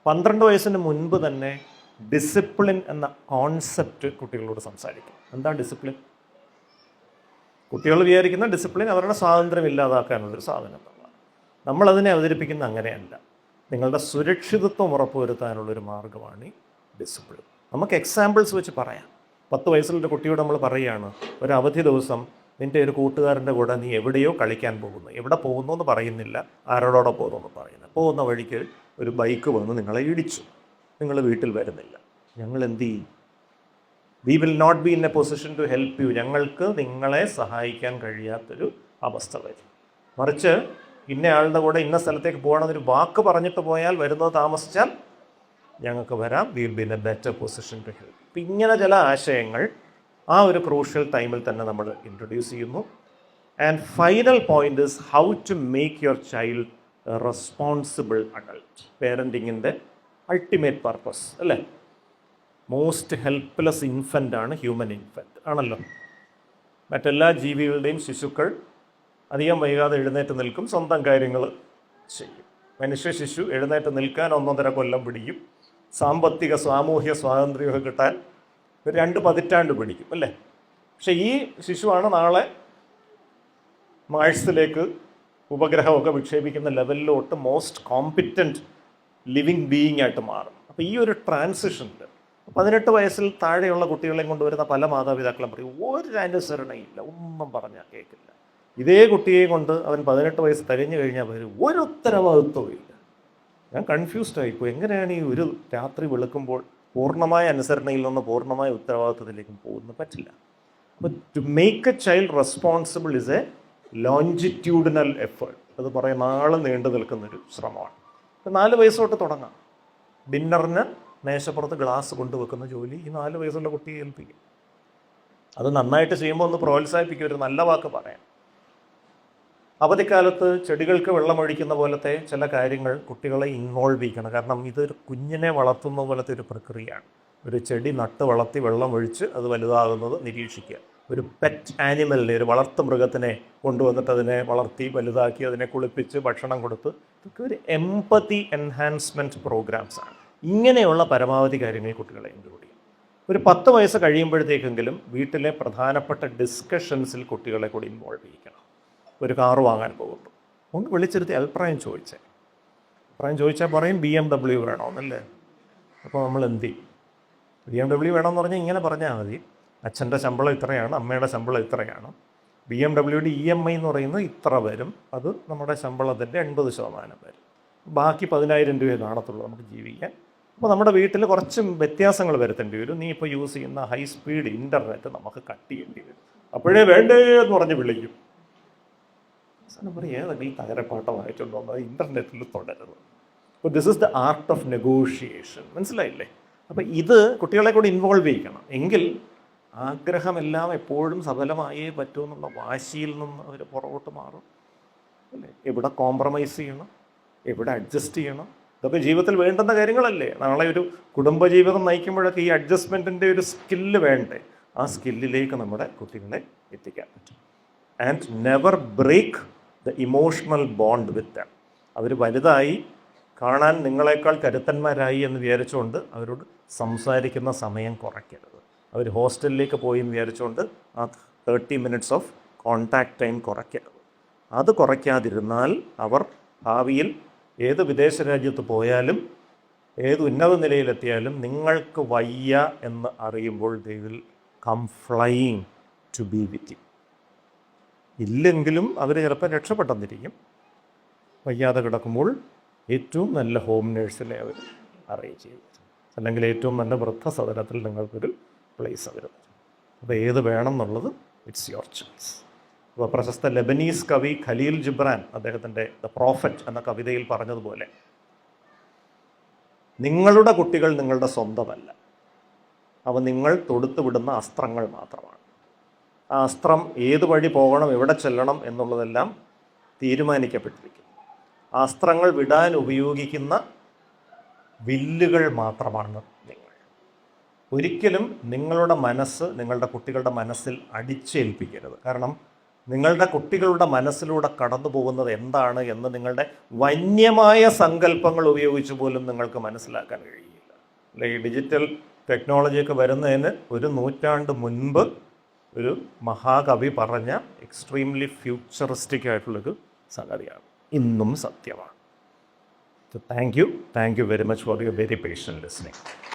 12 വയസ്സിന് മുൻപ് തന്നെ ഡിസിപ്ലിൻ എന്ന കോൺസെപ്റ്റ് കുട്ടികളോട് സംസാരിക്കും. എന്താ ഡിസിപ്ലിൻ? കുട്ടികൾ വിചാരിക്കുന്ന ഡിസിപ്ലിൻ അവരുടെ സ്വാതന്ത്ര്യം ഇല്ലാതാക്കാനുള്ളൊരു സാധനം എന്നുള്ളതാണ്. നമ്മളതിനെ അവതരിപ്പിക്കുന്ന അങ്ങനെയല്ല. നിങ്ങളുടെ സുരക്ഷിതത്വം ഉറപ്പുവരുത്താനുള്ളൊരു മാർഗ്ഗമാണ് ഈ ഡിസിപ്ലിൻ. നമുക്ക് എക്സാമ്പിൾസ് വെച്ച് പറയാം. 10 വയസ്സുള്ള കുട്ടിയോട് നമ്മൾ പറയുകയാണ്, ഒരു അവധി ദിവസം നിൻ്റെ ഒരു കൂട്ടുകാരൻ്റെ കൂടെ നീ എവിടെയോ കളിക്കാൻ പോകുന്നു. എവിടെ പോകുന്നു എന്ന് പറയുന്നില്ല, ആരോടോടെ പോകുന്നു എന്ന് പറയുന്നത്. പോകുന്ന വഴിക്ക് ഒരു ബൈക്ക് വന്ന് നിങ്ങളെ ഇടിച്ചു, നിങ്ങൾ വീട്ടിൽ വരുന്നില്ല. ഞങ്ങൾ എന്ത് ചെയ്യും? We will not be in a position to help you. ഞങ്ങൾക്ക് നിങ്ങളെ സഹായിക്കാൻ കഴിയാത്തൊരു അവസ്ഥ വരും. മറിച്ച് ഇന്നയാളുടെ കൂടെ ഇന്ന സ്ഥലത്തേക്ക് പോകണമെന്നൊരു വാക്ക് പറഞ്ഞിട്ട് പോയാൽ, വരുന്നത് താമസിച്ചാൽ ഞങ്ങൾക്ക് വരാം, we will be in a better position to help. അപ്പം ഇങ്ങനെ ചില ആശയങ്ങൾ ആ ഒരു ക്രൂഷ്യൽ ടൈമിൽ തന്നെ നമ്മൾ ഇൻട്രൊഡ്യൂസ് ചെയ്യുന്നു. And final point is how to make your child a responsible adult. പേരൻറ്റിങ്ങിൻ്റെ അൾട്ടിമേറ്റ് പർപ്പസ് അല്ലേ? മോസ്റ്റ് ഹെൽപ്ലെസ് ഇൻഫൻ്റ് ആണ് ഹ്യൂമൻ ഇൻഫൻ്റ് ആണല്ലോ. മറ്റെല്ലാ ജീവികളുടെയും ശിശുക്കൾ അധികം വൈകാതെ എഴുന്നേറ്റ് നിൽക്കും, സ്വന്തം കാര്യങ്ങൾ ചെയ്യും. മനുഷ്യ ശിശു എഴുന്നേറ്റ് നിൽക്കാൻ 1.5 കൊല്ലം പിടിക്കും. സാമ്പത്തിക സാമൂഹ്യ സ്വാതന്ത്ര്യമൊക്കെ കിട്ടാൻ ഒരു 2 പതിറ്റാണ്ട് പിടിക്കും അല്ലേ? പക്ഷെ ഈ ശിശുവാണ് നാളെ മാഴ്സിലേക്ക് ഉപഗ്രഹമൊക്കെ വിക്ഷേപിക്കുന്ന ലെവലിലോട്ട് മോസ്റ്റ് കോമ്പിറ്റൻറ്റ് ലിവിങ് ബീയിങ് ആയിട്ട് മാറും. അപ്പോൾ ഈ ഒരു ട്രാൻസിഷനിൽ 18 വയസ്സിൽ താഴെയുള്ള കുട്ടികളെയും കൊണ്ടുവരുന്ന പല മാതാപിതാക്കളും പറയും, ഒരു അനുസരണയില്ല, ഒന്നും പറഞ്ഞാൽ കേൾക്കില്ല. ഇതേ കുട്ടിയെ കൊണ്ട് അവൻ 18 വയസ്സ് തികഞ്ഞു കഴിഞ്ഞാൽ വരും, ഒരു ഉത്തരവാദിത്വവും ഇല്ല. ഞാൻ കൺഫ്യൂസ്ഡ് ആയിപ്പോയി, എങ്ങനെയാണ് ഈ ഒരു രാത്രി വെളുക്കുമ്പോൾ പൂർണ്ണമായ അനുസരണയിൽ നിന്ന് പൂർണ്ണമായ ഉത്തരവാദിത്വത്തിലേക്കും പോകുന്നത്? പറ്റില്ല. അപ്പോൾ to make a child responsible is a longitudinal effort. അത് കുറേ നാൾ നീണ്ടു നിൽക്കുന്നൊരു ശ്രമമാണ്. ഇപ്പം 4 വയസ്സ് തൊട്ട് തുടങ്ങാം. ഡിന്നറിന് മേശപ്പുറത്ത് ഗ്ലാസ് കൊണ്ടുവെക്കുന്ന ജോലി ഈ 4 വയസ്സുള്ള കുട്ടിയെ ഏൽപ്പിക്കും. അത് നന്നായിട്ട് ചെയ്യുമ്പോൾ ഒന്ന് പ്രോത്സാഹിപ്പിക്കും, ഒരു നല്ല വാക്ക് പറയാം. അവധിക്കാലത്ത് ചെടികൾക്ക് വെള്ളമൊഴിക്കുന്ന പോലത്തെ ചില കാര്യങ്ങൾ കുട്ടികളെ ഇൻവോൾവ് ചെയ്യിക്കണം. കാരണം ഇതൊരു കുഞ്ഞിനെ വളർത്തുന്ന പോലത്തെ ഒരു പ്രക്രിയയാണ്. ഒരു ചെടി നട്ട് വളർത്തി വെള്ളം ഒഴിച്ച് അത് വലുതാകുന്നത് നിരീക്ഷിക്കുക. ഒരു പെറ്റ് ആനിമലിനെ, ഒരു വളർത്തു മൃഗത്തിനെ കൊണ്ടുവന്നിട്ട് അതിനെ വളർത്തി വലുതാക്കി അതിനെ കുളിപ്പിച്ച് ഭക്ഷണം കൊടുത്ത്, ഇതൊക്കെ ഒരു എംപതി എൻഹാൻസ്മെൻറ്റ് പ്രോഗ്രാംസാണ്. ഇങ്ങനെയുള്ള പരമാവധി കാര്യങ്ങൾ കുട്ടികളെ ഇൻക്ലൂഡ് ചെയ്യും. ഒരു 10 വയസ്സ് കഴിയുമ്പോഴത്തേക്കെങ്കിലും വീട്ടിലെ പ്രധാനപ്പെട്ട ഡിസ്കഷൻസിൽ കുട്ടികളെ കൂടി ഇൻവോൾവ് ചെയ്യിക്കണം. ഒരു കാറ് വാങ്ങാൻ പോകുമ്പോൾ ഒന്ന് വിളിച്ചിരുത്തി അഭിപ്രായം ചോദിച്ചാൽ പറയും BMW വേണമെന്നല്ലേ. അപ്പോൾ നമ്മൾ എന്ത് ചെയ്യും? BMW വേണമെന്ന് പറഞ്ഞാൽ ഇങ്ങനെ പറഞ്ഞാൽ മതി, അച്ഛൻ്റെ ശമ്പളം ഇത്രയാണ്, അമ്മയുടെ ശമ്പളം ഇത്രയാണ്, BMW EMI എന്ന് പറയുന്നത് ഇത്ര വരും, അത് നമ്മുടെ ശമ്പളത്തിൻ്റെ 80% വരും, ബാക്കി 10,000 രൂപയെ കാണത്തുള്ളൂ നമുക്ക് ജീവിക്കാൻ. അപ്പോൾ നമ്മുടെ വീട്ടിൽ കുറച്ച് വ്യത്യാസങ്ങൾ വരുത്തേണ്ടി വരും. നീ ഇപ്പോൾ യൂസ് ചെയ്യുന്ന ഹൈ സ്പീഡ് ഇൻ്റർനെറ്റ് നമുക്ക് കട്ട് ചെയ്യേണ്ടി വരും. അപ്പോഴേ വേണ്ടേ എന്ന് പറഞ്ഞ് വിളിക്കും. അവസാനം പറയും, ഏതൊക്കെ ഈ തകരപ്പാട്ടം വായിച്ചുകൊണ്ടോ അത് ഇൻ്റർനെറ്റിൽ തുടരുന്നത്. അപ്പോൾ this is the art of negotiation. മനസ്സിലായില്ലേ? അപ്പോൾ ഇത് കുട്ടികളെ കൂടി ഇൻവോൾവ് ചെയ്യിക്കണം. എങ്കിൽ ആഗ്രഹമെല്ലാം എപ്പോഴും സഫലമായേ പറ്റുമെന്നുള്ള വാശിയിൽ നിന്ന് അവർ പുറകോട്ട് മാറും അല്ലേ? എവിടെ കോംപ്രമൈസ് ചെയ്യണം, എവിടെ അഡ്ജസ്റ്റ് ചെയ്യണം, ഇതൊക്കെ ജീവിതത്തിൽ വേണ്ടുന്ന കാര്യങ്ങളല്ലേ? നാളെ ഒരു കുടുംബജീവിതം നയിക്കുമ്പോഴൊക്കെ ഈ അഡ്ജസ്റ്റ്മെൻറ്റിൻ്റെ ഒരു സ്കില്ല് വേണ്ടേ? ആ സ്കില്ലിലേക്ക് നമ്മുടെ കുട്ടികളെ എത്തിക്കാൻ പറ്റും. And never break the emotional bond with them. അവർ വലുതായി കാണാൻ നിങ്ങളെക്കാൾ കരുത്തന്മാരായി എന്ന് വിചാരിച്ചുകൊണ്ട് അവരോട് സംസാരിക്കുന്ന സമയം കുറയ്ക്കരുത്. അവർ ഹോസ്റ്റലിലേക്ക് പോയി എന്ന് വിചാരിച്ചുകൊണ്ട് ആ 30 മിനിറ്റ്സ് ഓഫ് കോൺടാക്റ്റ് ടൈം കുറയ്ക്കരുത്. അത് കുറയ്ക്കാതിരുന്നാൽ അവർ ഭാവിയിൽ ഏത് വിദേശ രാജ്യത്ത് പോയാലും ഏത് ഉന്നത നിലയിലെത്തിയാലും നിങ്ങൾക്ക് വയ്യ എന്ന് അറിയുമ്പോൾ they will come flying to be with you. ഇല്ലെങ്കിലും അവർ ചിലപ്പോൾ രക്ഷപ്പെട്ടെന്നിരിക്കും. വയ്യാതെ കിടക്കുമ്പോൾ ഏറ്റവും നല്ല ഹോം നേഴ്സിനെ അവർ അറേഞ്ച് ചെയ്യും, അല്ലെങ്കിൽ ഏറ്റവും നല്ല വൃദ്ധസദനത്തിൽ നിങ്ങൾക്കൊരു പ്ലേസ് അവർ തരും. അപ്പോൾ ഏത് വേണം എന്നുള്ളത് ഇറ്റ്സ് യുവർ ചോയ്സ്. അപ്പോൾ പ്രശസ്ത ലെബനീസ് കവി ഖലീൽ ജിബ്രാൻ അദ്ദേഹത്തിൻ്റെ ദ പ്രോഫറ്റ് എന്ന കവിതയിൽ പറഞ്ഞതുപോലെ, നിങ്ങളുടെ കുട്ടികൾ നിങ്ങളുടെ സ്വന്തമല്ല, അവ നിങ്ങൾ തൊടുത്തു വിടുന്ന അസ്ത്രങ്ങൾ മാത്രമാണ്. ആ അസ്ത്രം ഏത് വഴി പോകണം, എവിടെ ചെല്ലണം എന്നുള്ളതെല്ലാം തീരുമാനിക്കപ്പെട്ടിരിക്കും. ആ അസ്ത്രങ്ങൾ വിടാൻ ഉപയോഗിക്കുന്ന വില്ലുകൾ മാത്രമാണ് നിങ്ങൾ. ഒരിക്കലും നിങ്ങളുടെ മനസ്സ് നിങ്ങളുടെ കുട്ടികളുടെ മനസ്സിൽ അടിച്ചേൽപ്പിക്കരുത്. കാരണം നിങ്ങളുടെ കുട്ടികളുടെ മനസ്സിലൂടെ കടന്നു പോകുന്നത് എന്താണ് എന്ന് നിങ്ങളുടെ വന്യമായ സങ്കല്പങ്ങൾ ഉപയോഗിച്ച് പോലും നിങ്ങൾക്ക് മനസ്സിലാക്കാൻ കഴിയില്ല. അല്ലെ, ഈ ഡിജിറ്റൽ ടെക്നോളജിയൊക്കെ വരുന്നതിന് ഒരു നൂറ്റാണ്ട് മുൻപ് ഒരു മഹാകവി പറഞ്ഞ എക്സ്ട്രീംലി ഫ്യൂച്ചറിസ്റ്റിക് ആയിട്ടുള്ളൊരു സംഗതിയാണ്, ഇന്നും സത്യമാണ്. So thank you very much for your very patient listening.